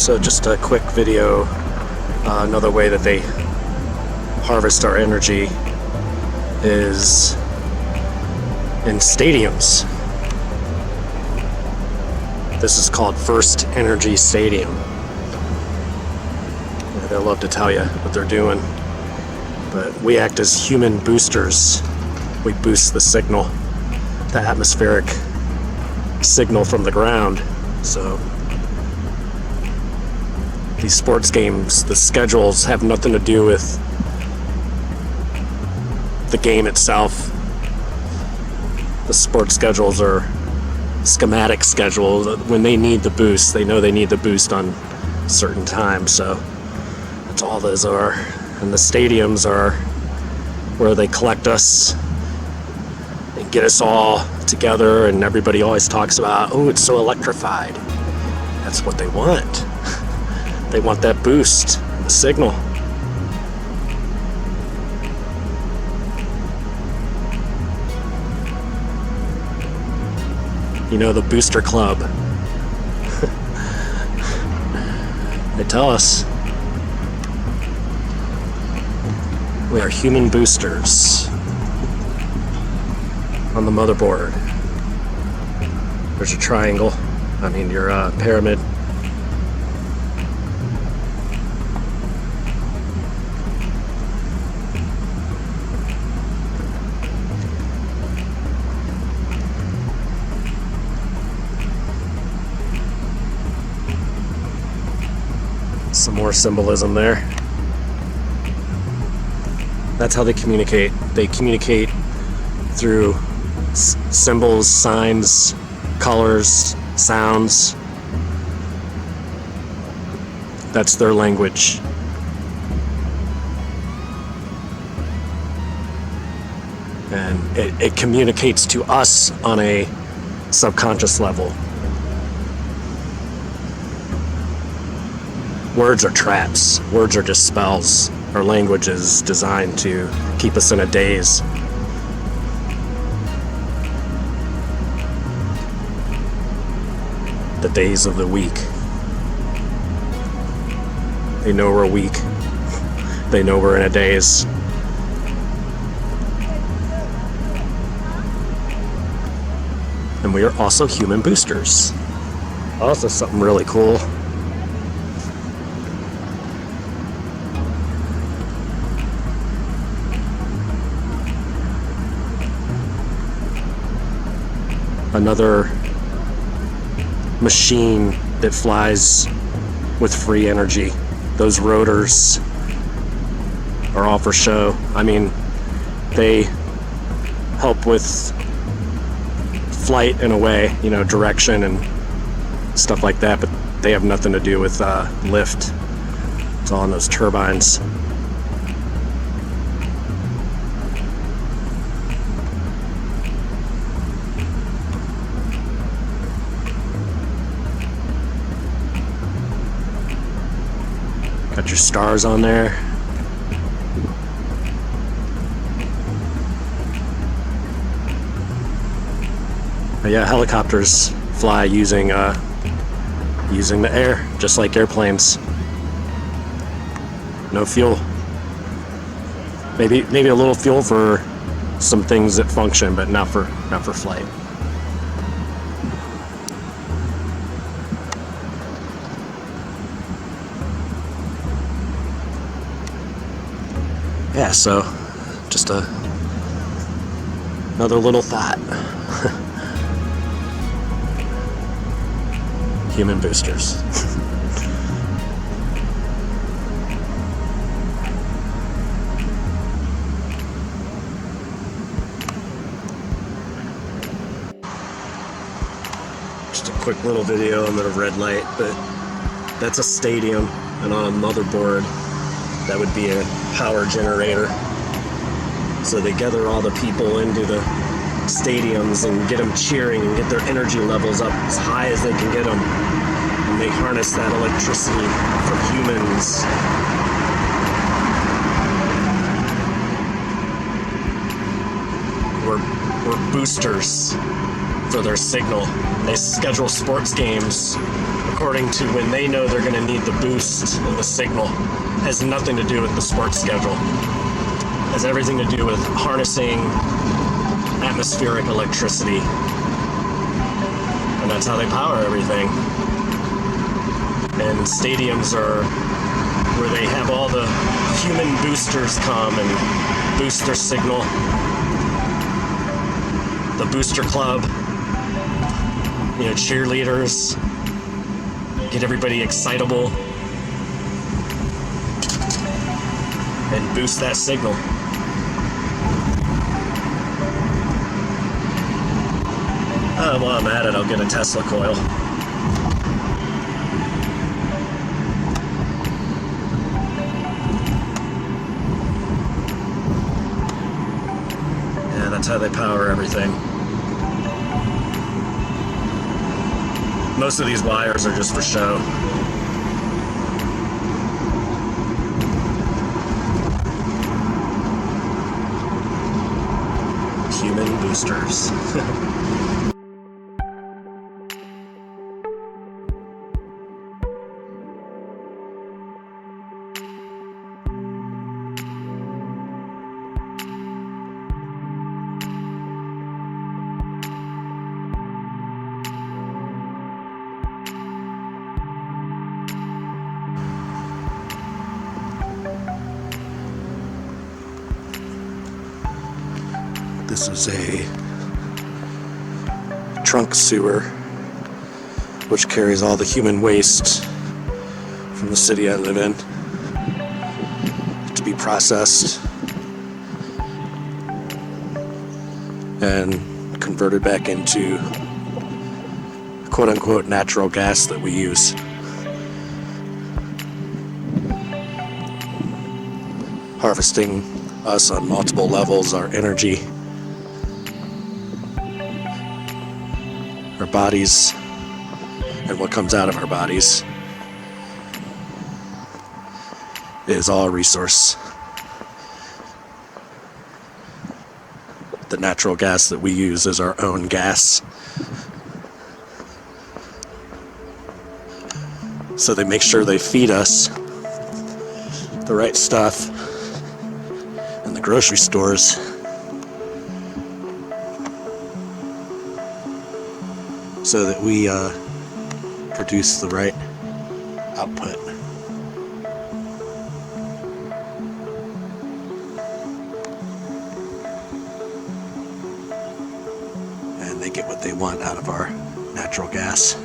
So just a quick video, another way that they harvest our energy is in stadiums. This is called First Energy Stadium. They'll love to tell you what they're doing, but we act as human boosters. We boost the signal, the atmospheric signal from the ground. So these sports games, the schedules have nothing to do with the game itself. The sports schedules are schematic schedules. When they need the boost, they know they need the boost on certain times. So that's all those are. And the stadiums are where they collect us and get us all together, and everybody always talks about, oh, it's so electrified. That's what they want. They want that boost, the signal. You know, the Booster Club. They tell us we are human boosters on the motherboard. There's your triangle. I mean, your pyramid. Some more symbolism there. That's how they communicate. They communicate through symbols, signs, colors, sounds. That's their language. And it communicates to us on a subconscious level. Words are traps. Words are just spells. Our language is designed to keep us in a daze. The days of the weak. They know we're weak. They know we're in a daze. And we are also human boosters. Also something really cool. Another machine that flies with free energy. Those rotors are all for show. I mean, they help with flight in a way, you know, direction and stuff like that, but they have nothing to do with lift. It's all in those turbines. Got your stars on there. But yeah, helicopters fly using the air, just like airplanes. No fuel. Maybe a little fuel for some things that function, but not for flight. Yeah, so just another little thought. Human boosters. Just a quick little video. I'm at a red light, but that's a stadium, and on a motherboard that would be a power generator. So they gather all the people into the stadiums and get them cheering and get their energy levels up as high as they can get them. And they harness that electricity from humans. We're boosters for their signal. They schedule sports games according to when they know they're going to need the boost in the signal. Has nothing to do with the sports schedule. Has everything to do with harnessing atmospheric electricity. And that's how they power everything. And stadiums are where they have all the human boosters come and boost their signal. The booster club, cheerleaders, get everybody excitable and boost that signal. While I'm at it, I'll get a Tesla coil. Yeah, that's how they power everything. Most of these wires are just for show. Human boosters. This is a trunk sewer which carries all the human waste from the city I live in to be processed and converted back into quote-unquote natural gas that we use. Harvesting us on multiple levels, our energy, our bodies, and what comes out of our bodies is all a resource. The natural gas that we use is our own gas. So they make sure they feed us the right stuff in the grocery stores so that we produce the right output. And they get what they want out of our natural gas.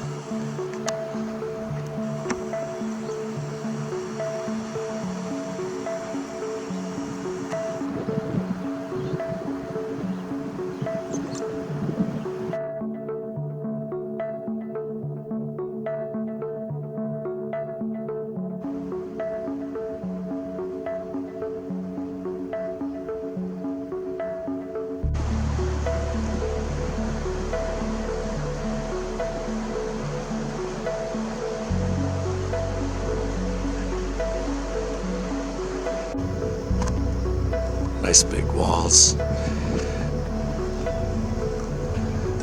Nice big walls. They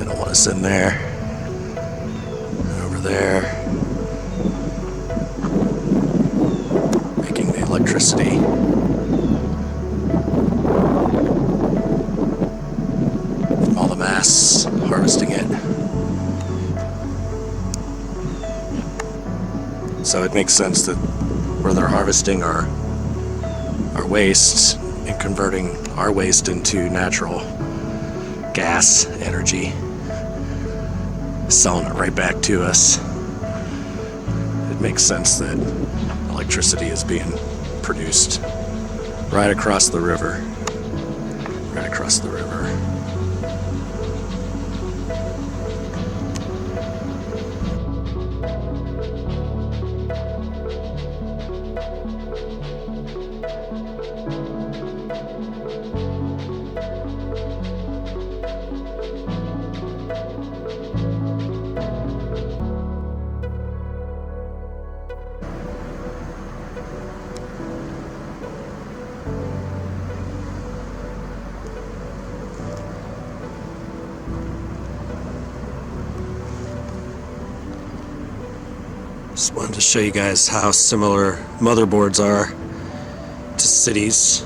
don't want us in there. And over there, making the electricity. From all the mass, harvesting it. So it makes sense that where they're harvesting our waste and converting our waste into natural gas energy, selling it right back to us. It makes sense that electricity is being produced right across the river. Right across the river. Just wanted to show you guys how similar motherboards are to cities.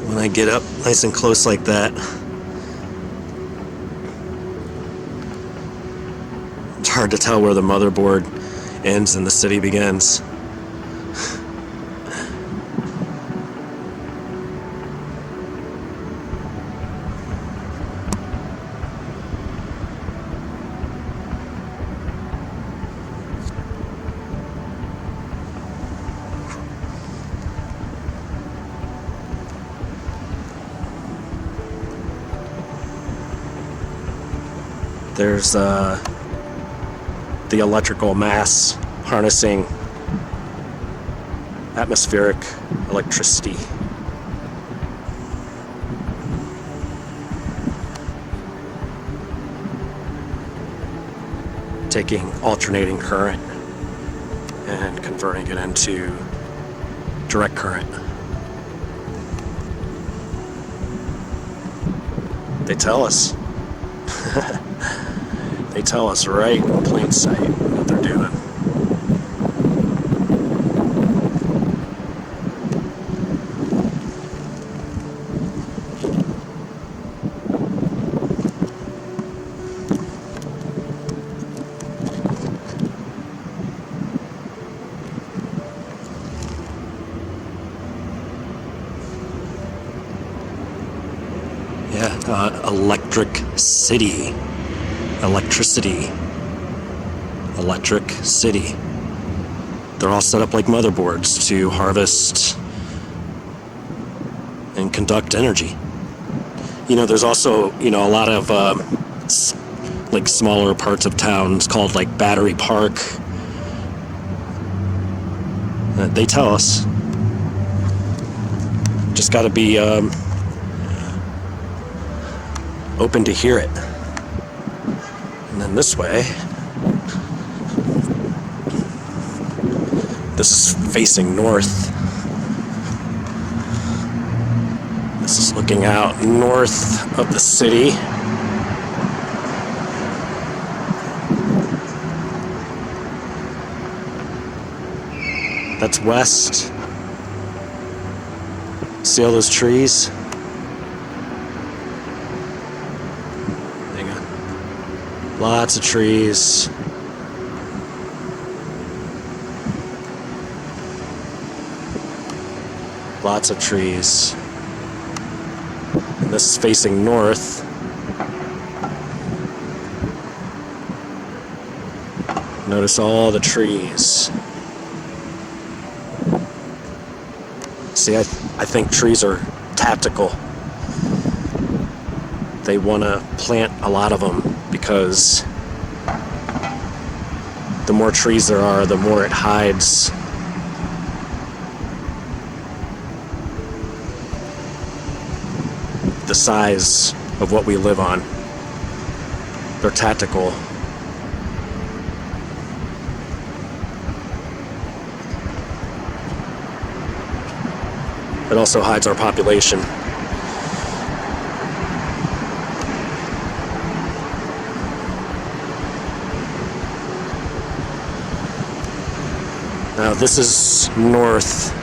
When I get up nice and close like that, it's hard to tell where the motherboard ends and the city begins. There's the electrical mass harnessing atmospheric electricity. Taking alternating current and converting it into direct current. They tell us. They tell us right in plain sight what they're doing. Yeah, electric city. Electricity. Electric city. They're all set up like motherboards to harvest and conduct energy. You know, there's also, a lot of like smaller parts of towns called like Battery Park. They tell us. Just got to be open to hear it. And then this way, this is facing north. This is looking out north of the city. That's west. See all those trees? Hang on. Lots of trees. Lots of trees. And this is facing north. Notice all the trees. See, I think trees are tactical. They want to plant a lot of them because the more trees there are, the more it hides the size of what we live on. They're tactical. It also hides our population. Now this is north,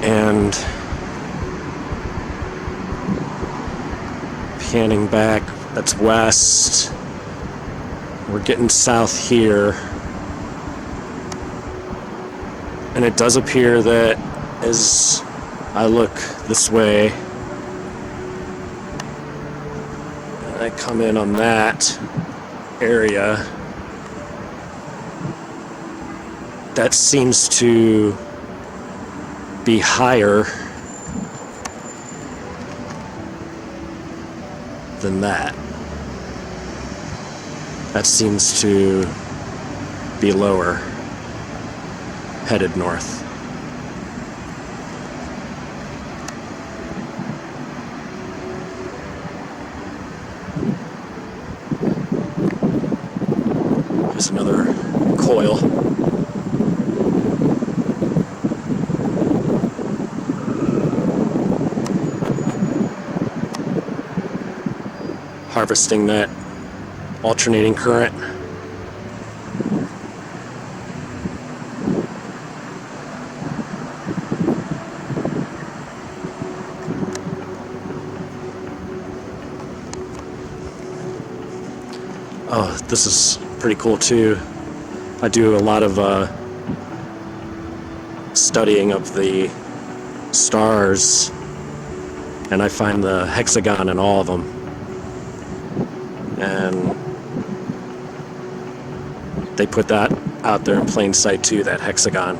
and panning back, that's west. We're getting south here. And it does appear that as I look this way, and I come in on that area, that seems to be higher than that. That seems to be lower, headed north. There's another coil. harvesting that alternating current. Oh, this is pretty cool too. I do a lot of studying of the stars, and I find the hexagon in all of them. And they put that out there in plain sight too, that hexagon.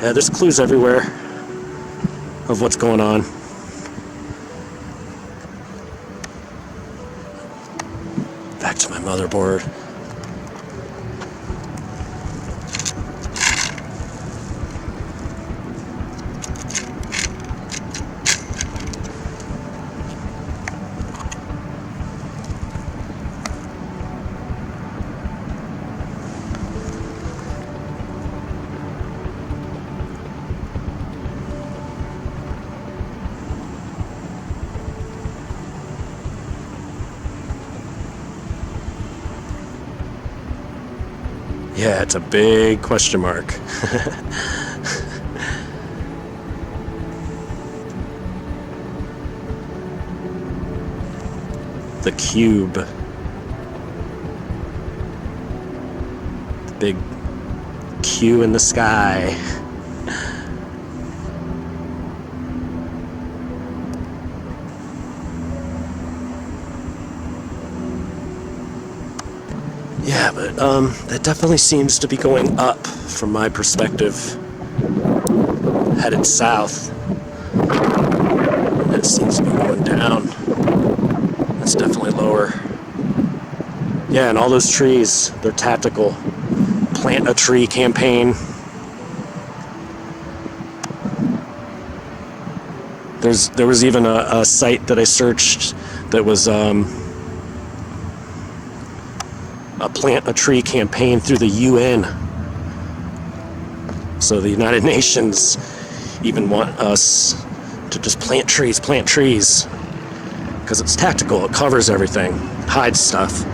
Yeah, there's clues everywhere of what's going on. Back to my motherboard. Yeah, it's a big question mark. The cube. The big Q in the sky. Yeah, but that definitely seems to be going up from my perspective. Headed south. It seems to be going down. That's definitely lower. Yeah, and all those trees, they're tactical. Plant a tree campaign. There was even a site that I searched that was a plant a tree campaign through the UN. So the United Nations even want us to just plant trees, because it's tactical, it covers everything, hides stuff.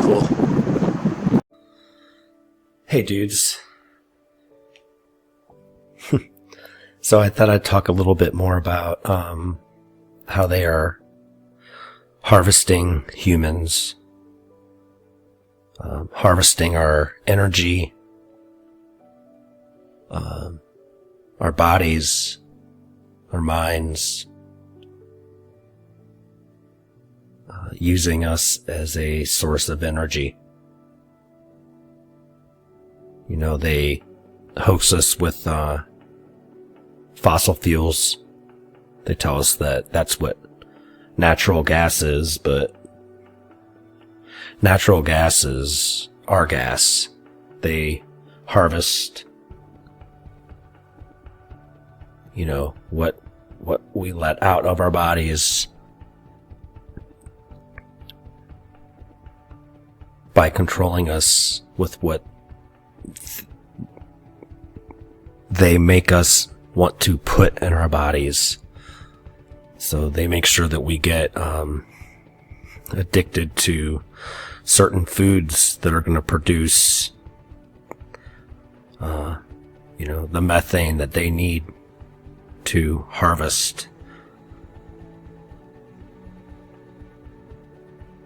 Cool. Hey dudes. So I thought I'd talk a little bit more about how they are harvesting humans, harvesting our energy, our bodies, our minds, using us as a source of energy. You know, they hoax us with fossil fuels. They tell us that that's what natural gas is, but natural gas is our gas. They harvest, you know, what we let out of our bodies by controlling us with what they make us want to put in our bodies. So they make sure that we get addicted to certain foods that are going to produce you know, the methane that they need to harvest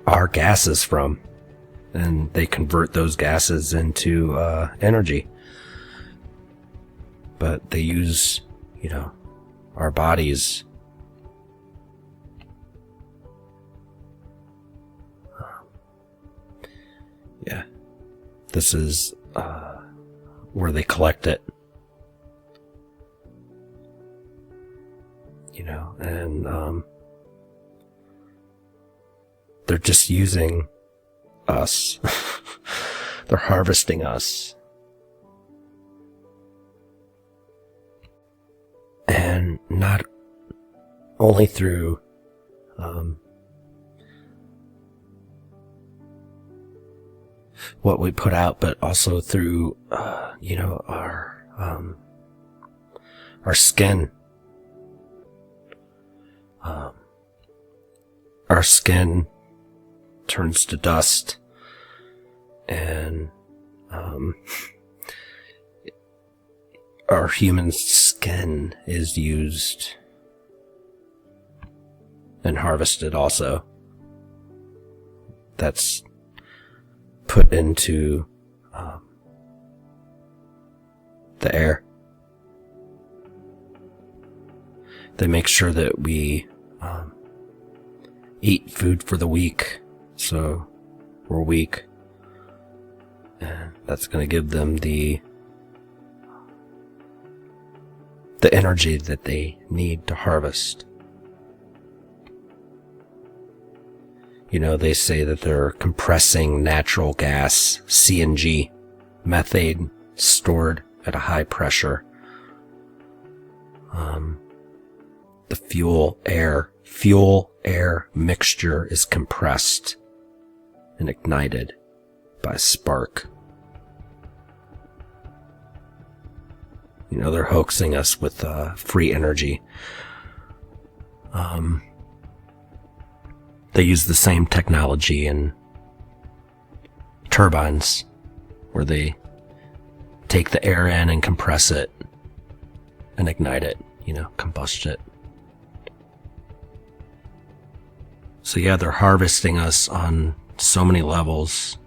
our gases from. And they convert those gases into energy. But they use, you know, our bodies yeah. This is where they collect it. You know, and just using us. They're harvesting us. And not only through what we put out, but also through our skin. Our skin turns to dust, and our human skin is used and harvested also. That's put into the air. They make sure that we eat food for the week, so we're weak, and that's going to give them the energy that they need to harvest. You know, they say that they're compressing natural gas, CNG, methane, stored at a high pressure. The fuel-air mixture is compressed and ignited by a spark. You know, they're hoaxing us with free energy. They use the same technology in turbines, where they take the air in and compress it and ignite it, combust it. So yeah, they're harvesting us on so many levels.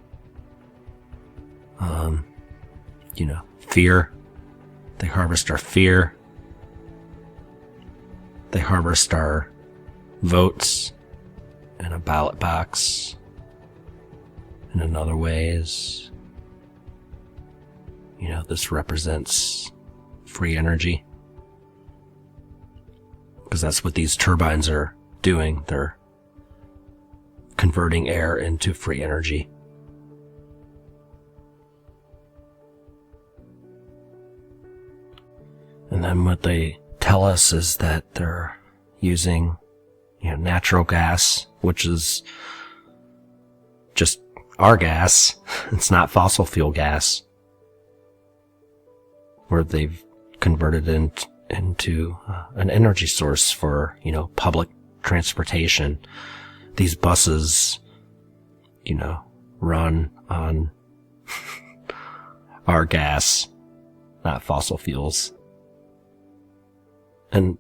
Fear. They harvest our fear. They harvest our votes in a ballot box. And in other ways, this represents free energy. Because that's what these turbines are doing. They're converting air into free energy. And then what they tell us is that they're using, natural gas, which is just our gas. It's not fossil fuel gas, where they've converted into an energy source for, public transportation. These buses, run on our gas, not fossil fuels. And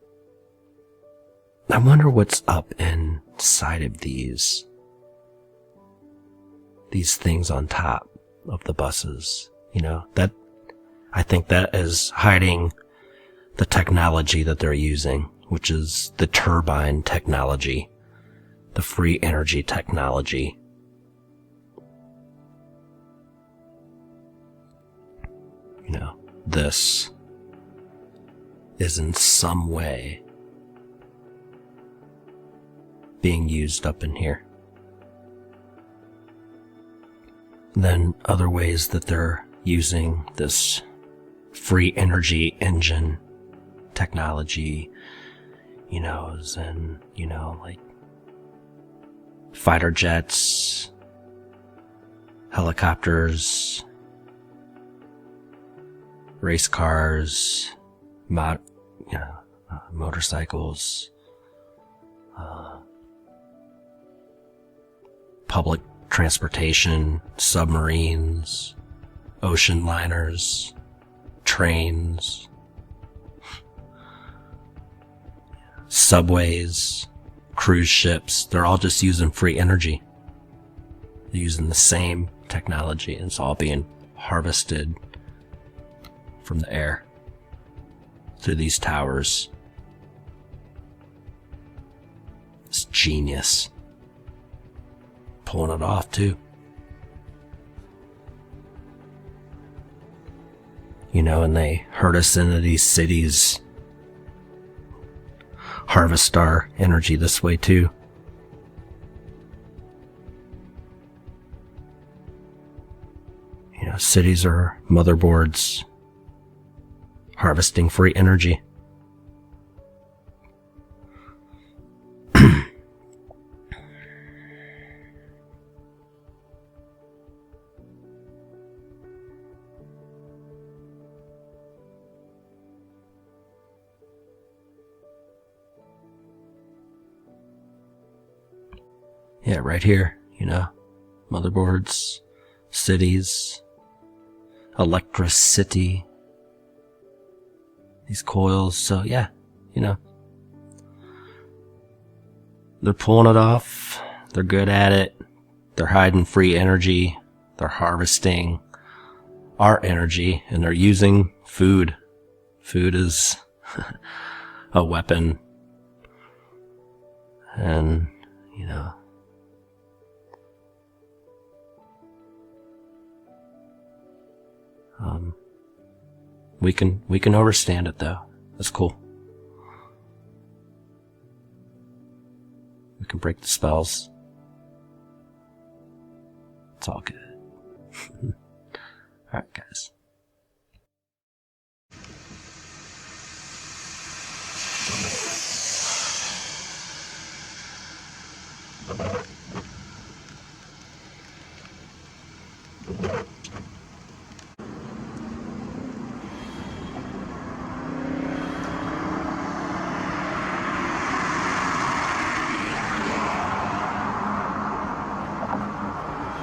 I wonder what's up inside of these things on top of the buses. That I think that is hiding the technology that they're using, which is the turbine technology, the free energy technology. This is in some way being used up in here. Then other ways that they're using this free energy engine technology, is in, like fighter jets, helicopters, race cars, motorcycles, public transportation, submarines, ocean liners, trains, subways, cruise ships. They're all just using free energy. They're using the same technology, and it's all being harvested from the air through these towers. It's genius. Pulling it off too. And they herd us into these cities, harvest our energy this way too. cities are motherboards harvesting free energy. Yeah, right here, motherboards, cities, electricity, these coils. So yeah, they're pulling it off. They're good at it. They're hiding free energy. They're harvesting our energy, and they're using food. Food is a weapon. And, we can overstand it though. That's cool. We can break the spells. It's all good. Alright, guys.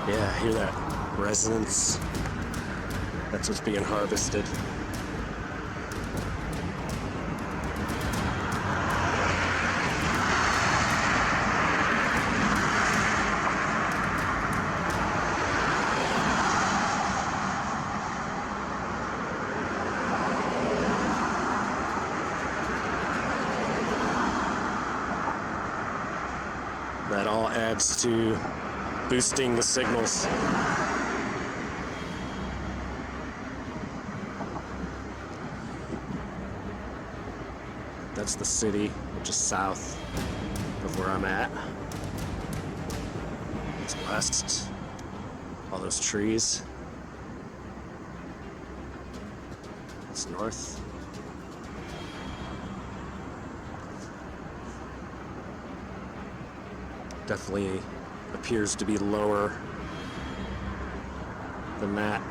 Yeah, I hear that resonance. That's what's being harvested. That all adds to boosting the signals. That's the city, which is south of where I'm at. It's west. All those trees. It's north. Definitely appears to be lower than that.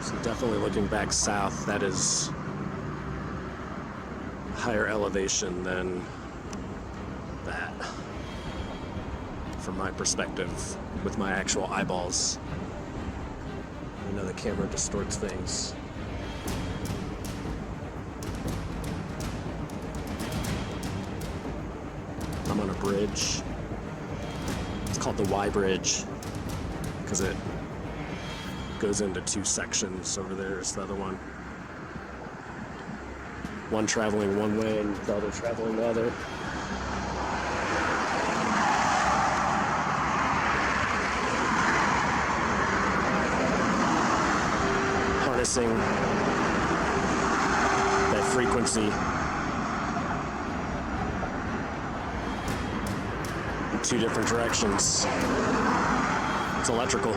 So definitely looking back south, that is higher elevation than that, from my perspective, with my actual eyeballs. I know the camera distorts things. I'm on a bridge. It's called the Y Bridge because it goes into two sections. Over there is the other one. One traveling one way and the other traveling the other. Harnessing that frequency in two different directions. It's electrical.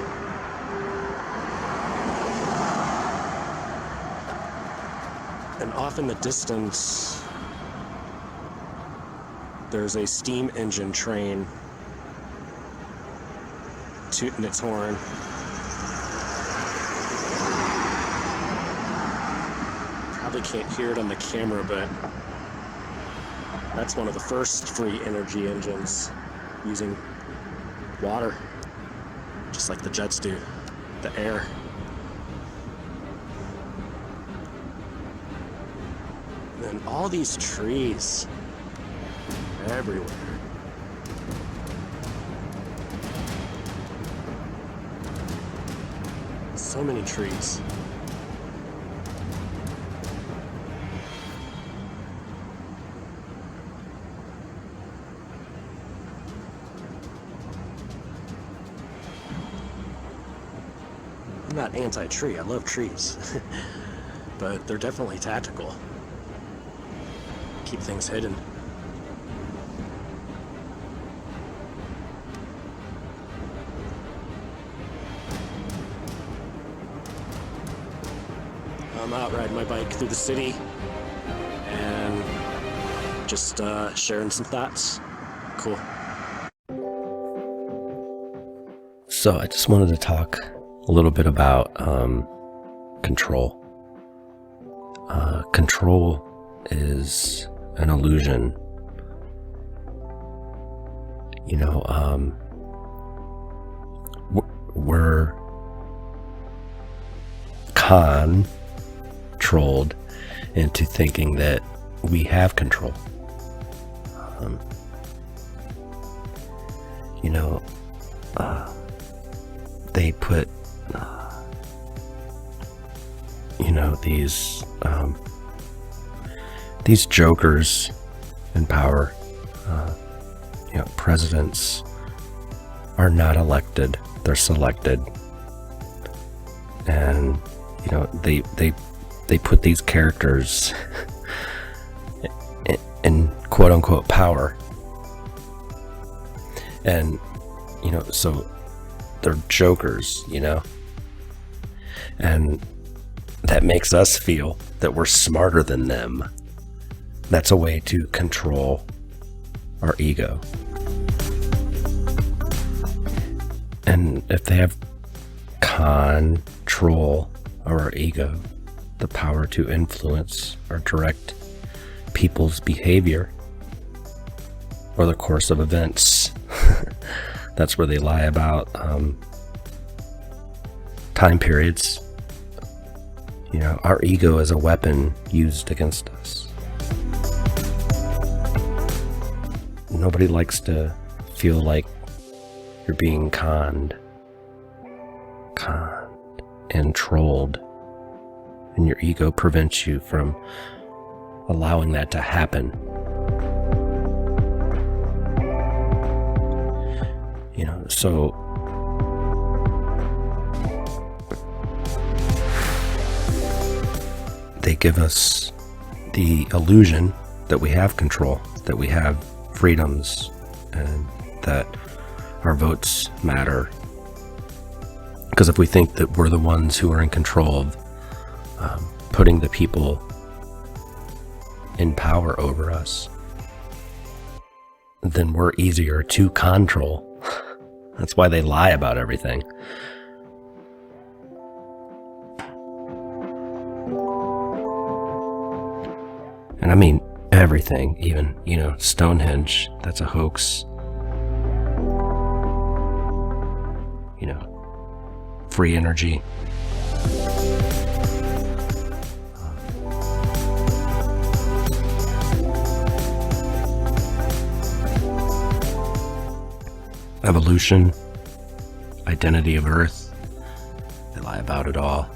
And off in the distance, there's a steam engine train tooting its horn. Probably can't hear it on the camera, but that's one of the first free energy engines using water, just like the jets do, the air. And all these trees everywhere. So many trees. I'm not anti-tree, I love trees. But they're definitely tactical. Keep things hidden. I'm out riding my bike through the city and just sharing some thoughts. Cool. So I just wanted to talk a little bit about control. Control is an illusion. You know, we're controlled into thinking that we have control. You know, they put, you know, these jokers in power. You know, presidents are not elected; they're selected, and you know they put these characters in quote unquote power, and you know, so they're jokers, you know, and that makes us feel that we're smarter than them. That's a way to control our ego. And if they have control over our ego, the power to influence or direct people's behavior or the course of events, that's where they lie about time periods. You know, our ego is a weapon used against us. Nobody likes to feel like you're being conned and trolled, and your ego prevents you from allowing that to happen. You know, so they give us the illusion that we have control, that we have freedoms, and that our votes matter. Because if we think that we're the ones who are in control of putting the people in power over us, then we're easier to control. That's why they lie about everything. And I mean everything, even, you know, Stonehenge, that's a hoax. You know, free energy. Evolution, identity of Earth, they lie about it all.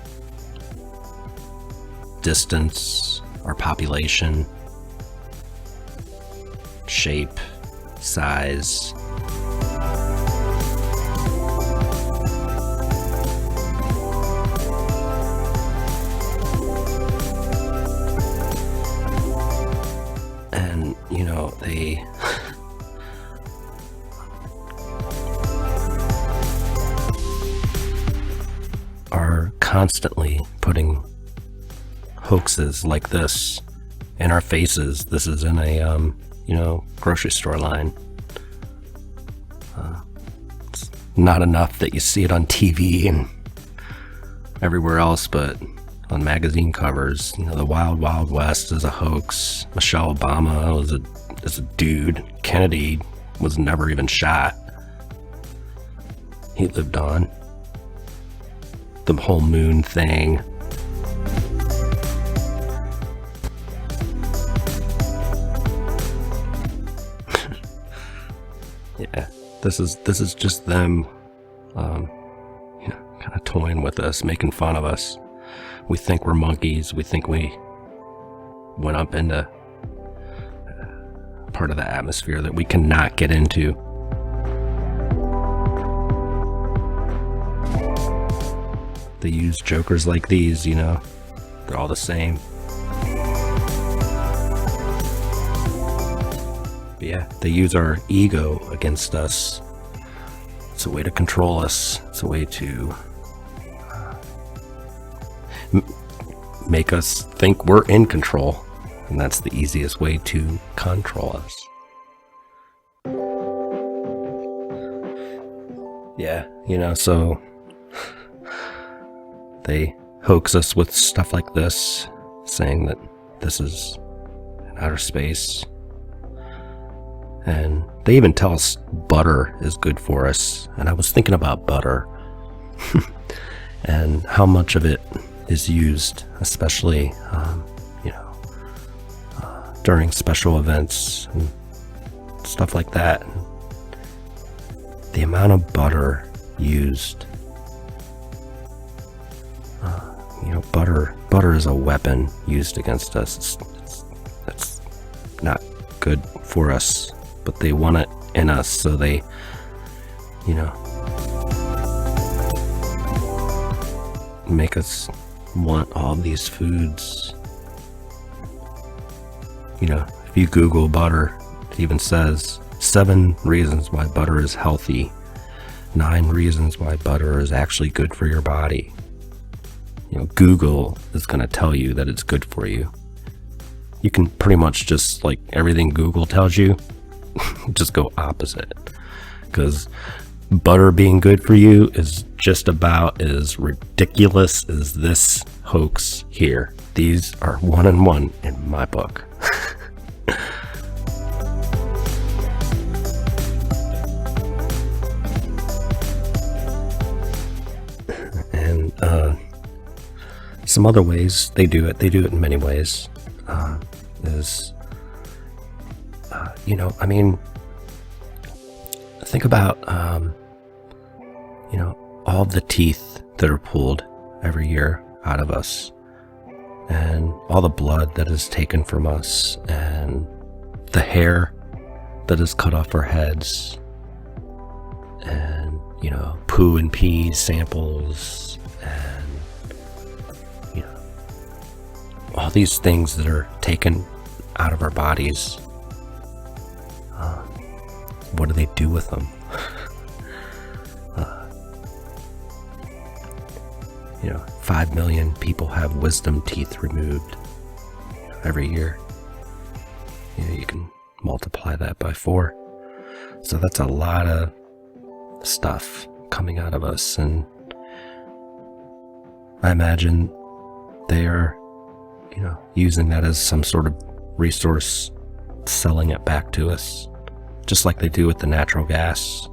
Distance, our population, shape, size. And, you know, they are constantly putting hoaxes like this in our faces. This is in a, you know, grocery store line. It's not enough that you see it on TV and everywhere else, but on magazine covers. You know, the Wild Wild West is a hoax. Michelle Obama is a dude. Kennedy was never even shot. He lived on. The whole moon thing. Yeah, this is just them, you know, kind of toying with us, making fun of us. We think we're monkeys. We think we went up into part of the atmosphere that we cannot get into. They use jokers like these, you know, they're all the same. But yeah, they use our ego against us. It's a way to control us. It's a way to make us think we're in control. And that's the easiest way to control us. Yeah, so they hoax us with stuff like this, saying that this is in outer space. And they even tell us butter is good for us. And I was thinking about butter and how much of it is used, especially, during special events and stuff like that. The amount of butter used. Butter is a weapon used against us. It's not good for us, but they want it in us, so they, make us want all these foods. If you Google butter, it even says 7 reasons why butter is healthy, 9 reasons why butter is actually good for your body. Google is going to tell you that it's good for you. You can pretty much just, like everything Google tells you, just go opposite. Because butter being good for you is just about as ridiculous as this hoax here. These are 1 and 1 in my book. And some other ways they do it in many ways, think about, all the teeth that are pulled every year out of us, and all the blood that is taken from us, and the hair that is cut off our heads, and, poo and pee samples, and, all these things that are taken out of our bodies. What do they do with them? 5 million people have wisdom teeth removed every year. You can multiply that by 4. So that's a lot of stuff coming out of us. And I imagine they are, using that as some sort of resource, selling it back to us, just like they do with the natural gas.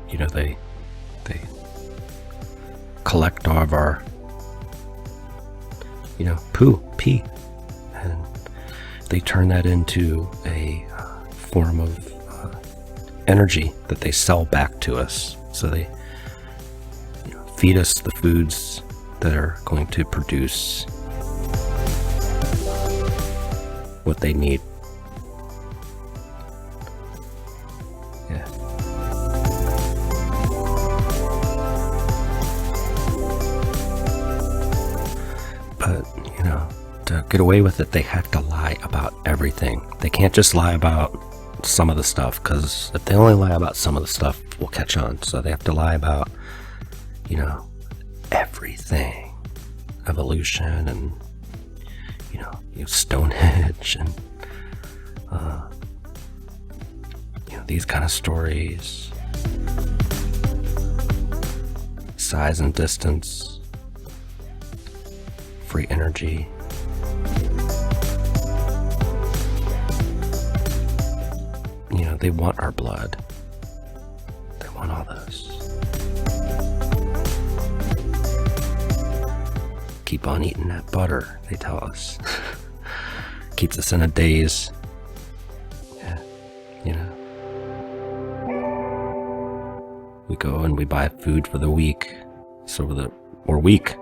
They collect all of our, pee, and they turn that into a form of energy that they sell back to us. So they feed us the foods that are going to produce what they need. Yeah. But, to get away with it, they have to lie about everything. They can't just lie about some of the stuff, because if they only lie about some of the stuff, we'll catch on. So they have to lie about, everything. Evolution and, Stonehenge and, these kind of stories. Size and distance. Free energy. They want our blood. They want all this. Keep on eating that butter, they tell us. Keeps us in a daze. Yeah, we go and we buy food for the week. Or week.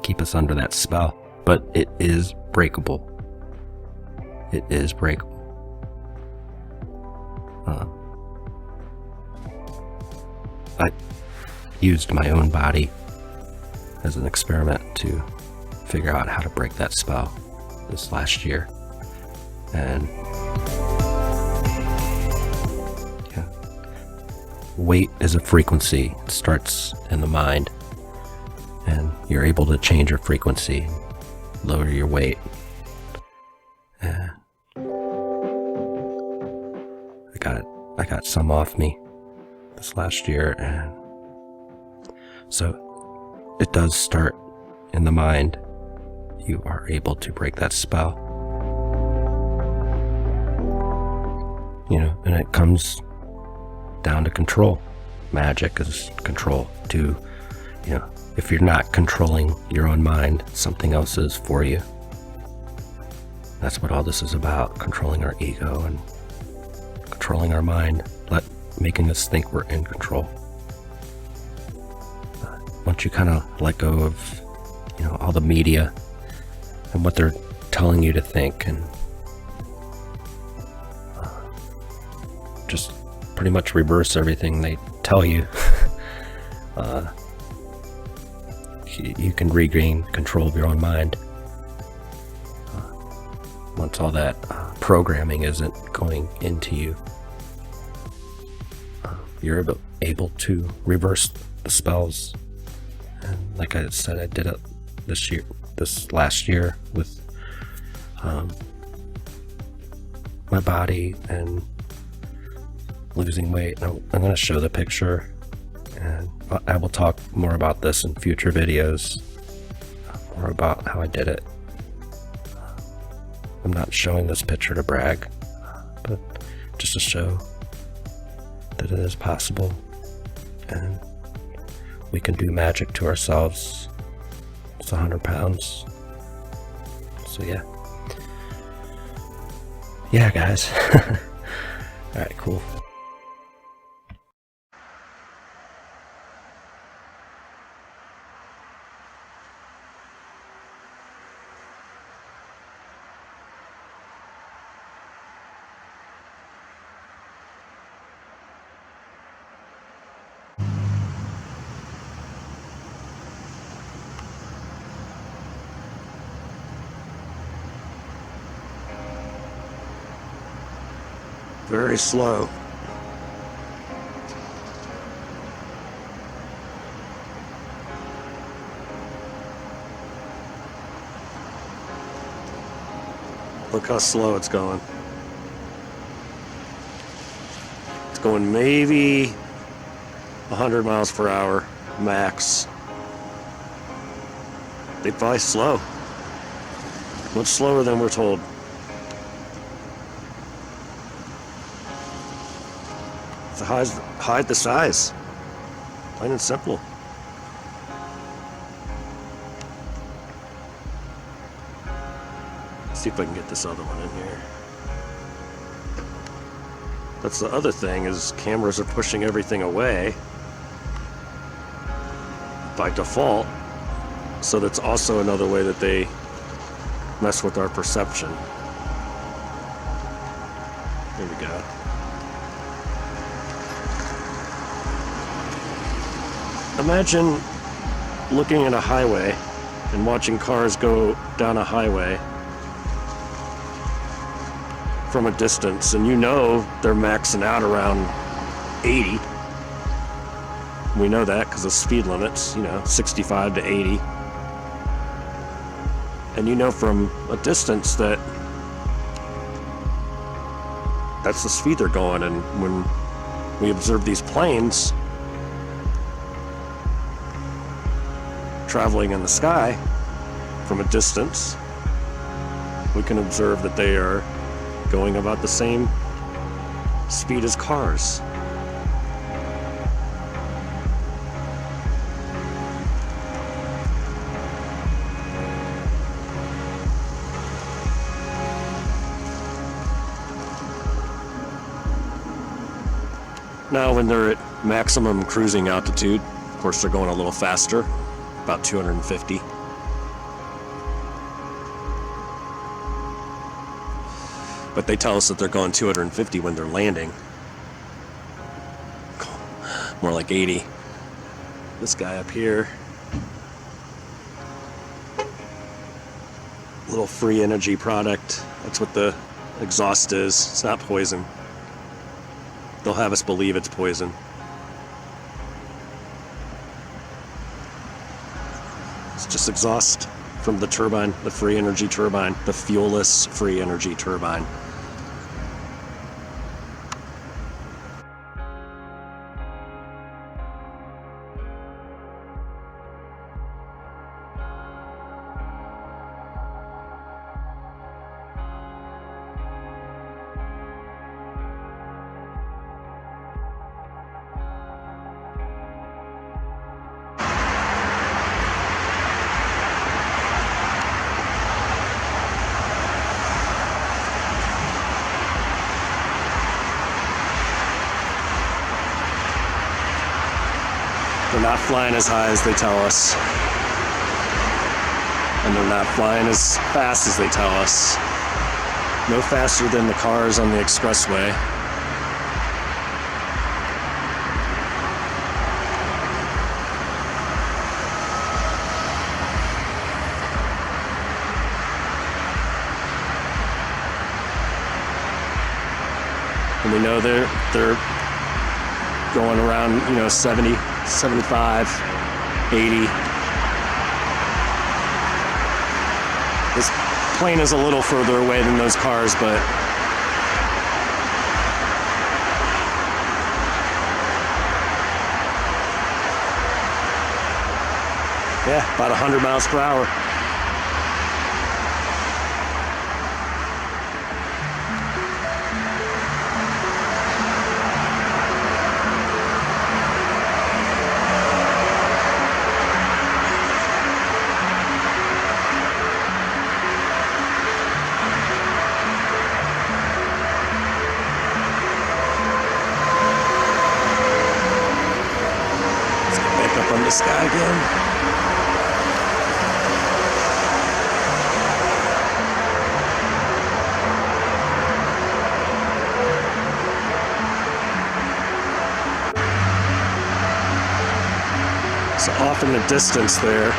Keep us under that spell. But it is breakable. It is breakable. I used my own body as an experiment to figure out how to break that spell this last year. And weight is a frequency. It starts in the mind. And you're able to change your frequency, lower your weight. I got some off me this last year, and so it does start in the mind. You are able to break that spell. And it comes down to control. Magic is control too. If you're not controlling your own mind, something else is for you. That's what all this is about, controlling our ego and controlling our mind, making us think we're in control. Once you kind of let go of, all the media and what they're telling you to think, and just pretty much reverse everything they tell you, you can regain control of your own mind. Once all that programming isn't going into you, you're able to reverse the spells. And like I said, I did it this last year with my body and losing weight. I'm going to show the picture, and I will talk more about this in future videos, more about how I did it. I'm not showing this picture to brag, but just to show that it is possible, and we can do magic to ourselves. It's 100 pounds. So yeah guys. All right, cool. Very slow. Look how slow it's going. It's going maybe 100 miles per hour max. They fly slow. Much slower than we're told. To hide the size. Plain and simple. Let's see if I can get this other one in here. That's the other thing, is cameras are pushing everything away by default. So that's also another way that they mess with our perception. Here we go. Imagine looking at a highway and watching cars go down a highway from a distance, and they're maxing out around 80. We know that because of speed limits, 65 to 80. And from a distance that that's the speed they're going. And when we observe these planes traveling in the sky from a distance, we can observe that they are going about the same speed as cars. Now when they're at maximum cruising altitude, of course they're going a little faster, about 250. But they tell us that they're going 250 when they're landing. More like 80. This guy up here, little free energy product. That's what the exhaust is. It's not poison. They'll have us believe it's poison. So just exhaust from the turbine, the free energy turbine, the fuelless free energy turbine. They're not flying as high as they tell us. And they're not flying as fast as they tell us. No faster than the cars on the expressway. And we know they're going around, 70, 75, 80. This plane is a little further away than those cars, but yeah, about 100 miles per hour. Up on the sky again. So off in the distance there,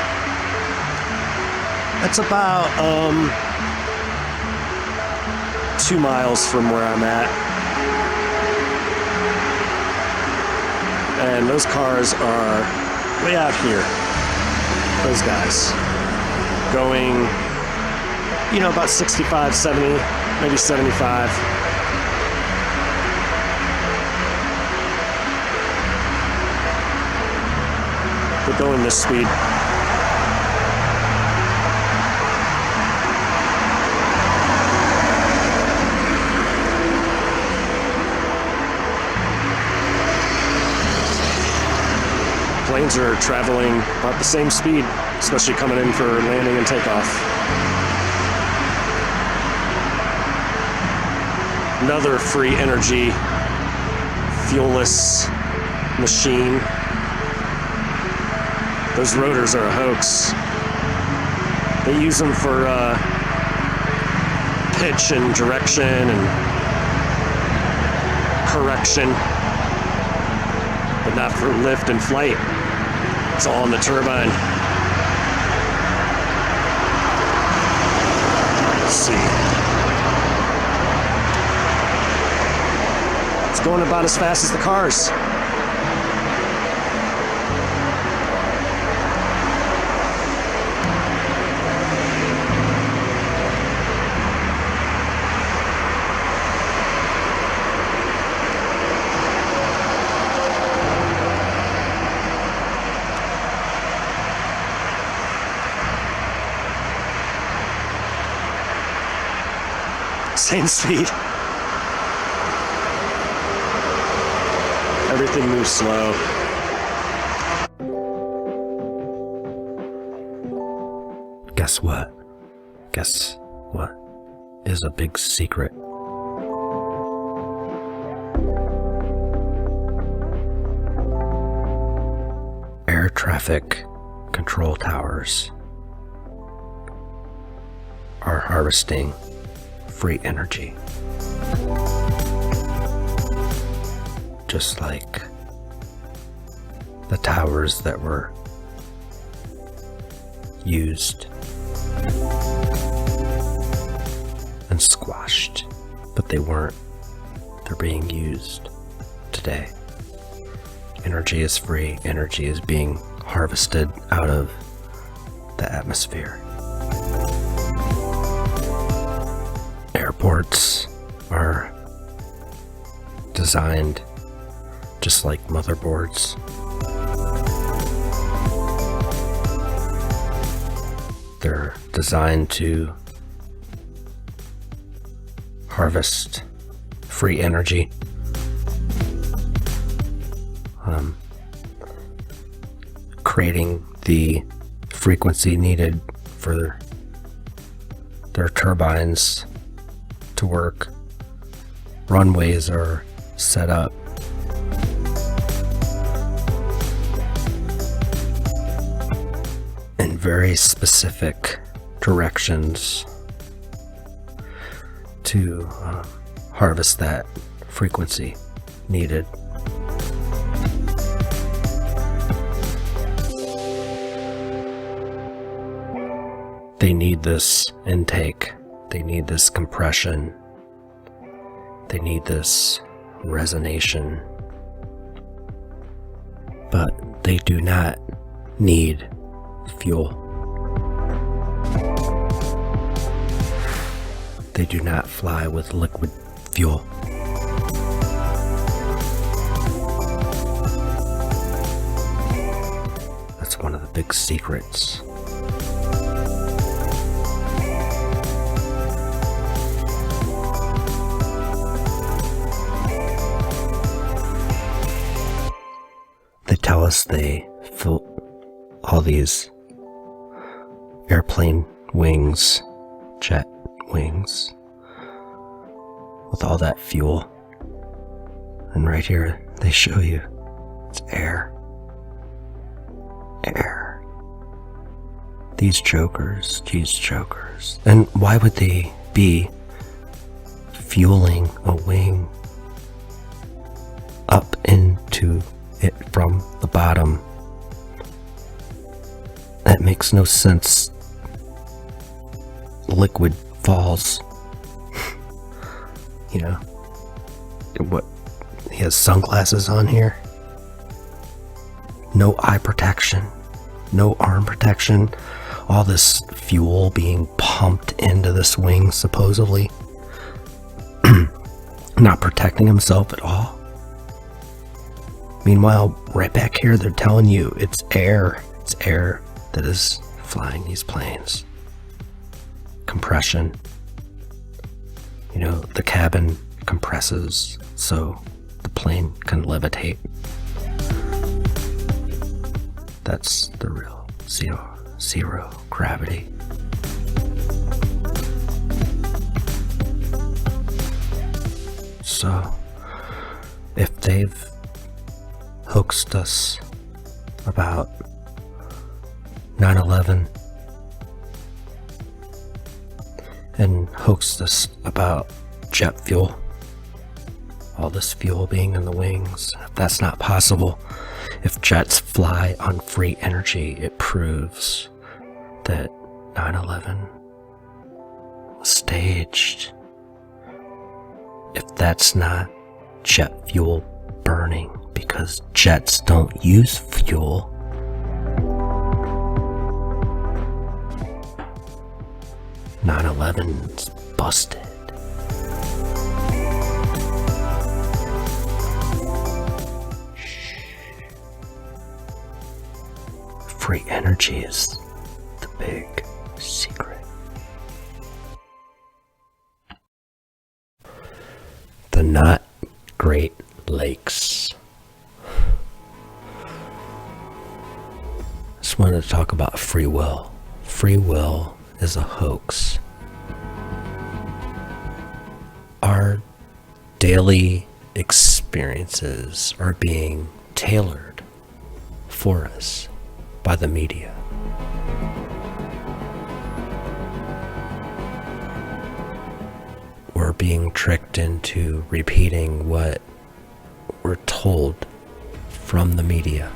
that's about 2 miles from where I'm at. And those cars are way out here, those guys, going, about 65, 70, maybe 75. They're going this speed. Planes are traveling about the same speed, especially coming in for landing and takeoff. Another free energy, fuelless machine. Those rotors are a hoax. They use them for pitch and direction and correction, but not for lift and flight. It's all in the turbine. Let's see. It's going about as fast as the cars. Same speed. Everything moves slow. Guess what? Guess what is a big secret? Air traffic control towers are harvesting free energy, just like the towers that were used and squashed, but they weren't. They're being used today. Energy is free. Energy is being harvested out of the atmosphere. Airports are designed just like motherboards. They're designed to harvest free energy. Creating the frequency needed for their turbines to work. Runways are set up in very specific directions to harvest that frequency needed. They need this intake, they need this compression, they need this resonation, but they do not need fuel. They do not fly with liquid fuel. That's one of the big secrets. They tell us they fill all these airplane wings, jet wings, with all that fuel. And right here, they show you it's air. Air. These jokers. And why would they be fueling a wing up into it from the bottom? That makes no sense. Liquid falls. You know, what? He has sunglasses on here. No eye protection, no arm protection. All this fuel being pumped into this wing, supposedly. Not protecting himself at all. Meanwhile, right back here, they're telling you it's air. It's air that is flying these planes. Compression. You know, the cabin compresses so the plane can levitate. That's the real zero gravity. So, if they've hoaxed us about 9/11 and hoaxed us about jet fuel, all this fuel being in the wings, if that's not possible, if jets fly on free energy, it proves that 9/11 was staged. If that's not jet fuel burning, because jets don't use fuel, "9/11's busted." Free energy is the big secret. The not Great Lakes. Just wanted to talk about free will. Free will is a hoax. Our daily experiences are being tailored for us by the media. We're being tricked into repeating what we're told from the media.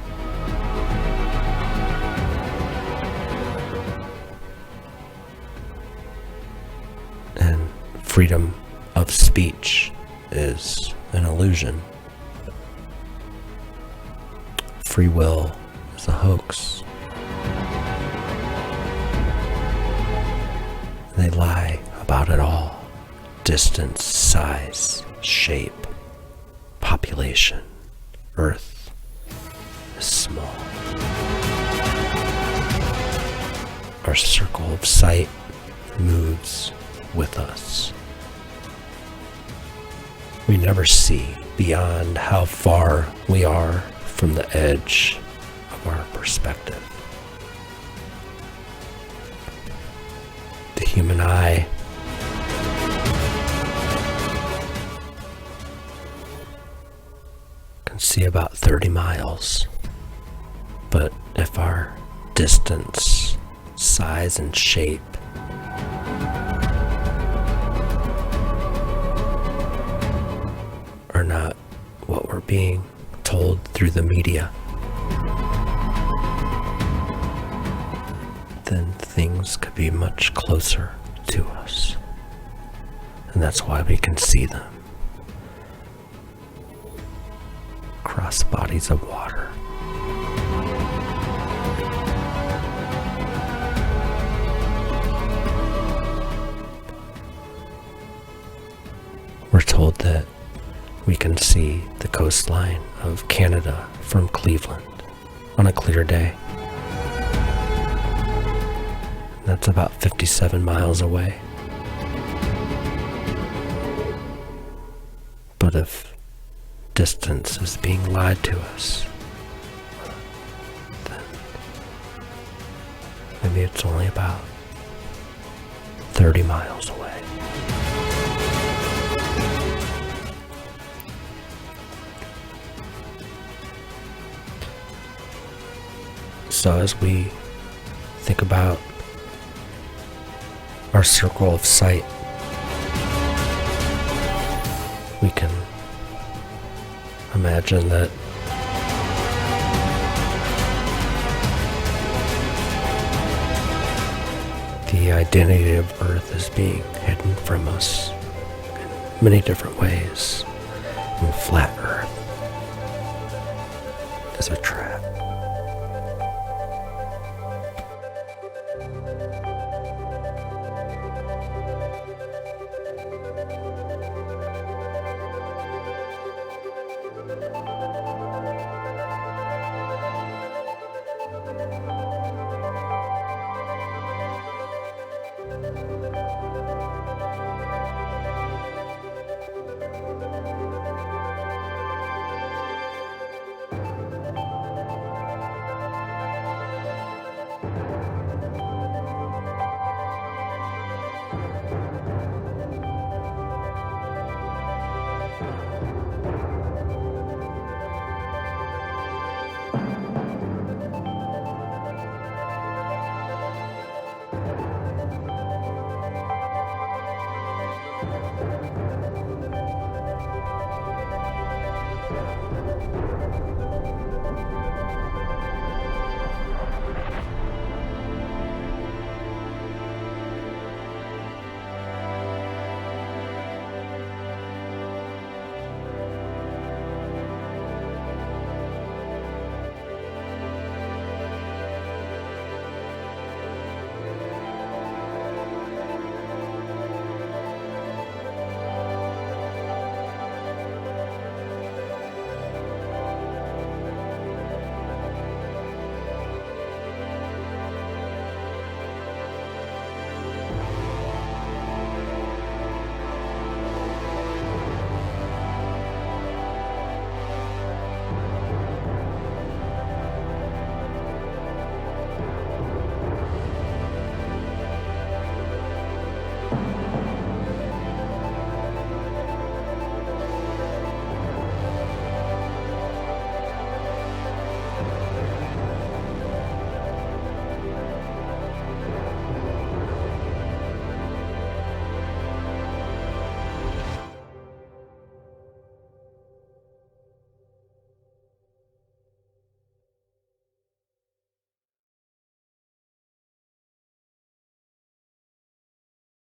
And freedom of speech is an illusion. Free will is a hoax. They lie about it all. Distance, size, shape, population. Earth is small. Our circle of sight moves with us. We never see beyond how far we are from the edge of our perspective. The human eye can see about 30 miles, but if our distance, size, and shape are not what we're being told through the media, then things could be much closer to us. And that's why we can see them across bodies of water. We're told that we can see the coastline of Canada from Cleveland on a clear day. That's about 57 miles away. But if distance is being lied to us, then maybe it's only about 30 miles away. So as we think about our circle of sight, we can imagine that the identity of Earth is being hidden from us in many different ways, and flat Earth is a trap.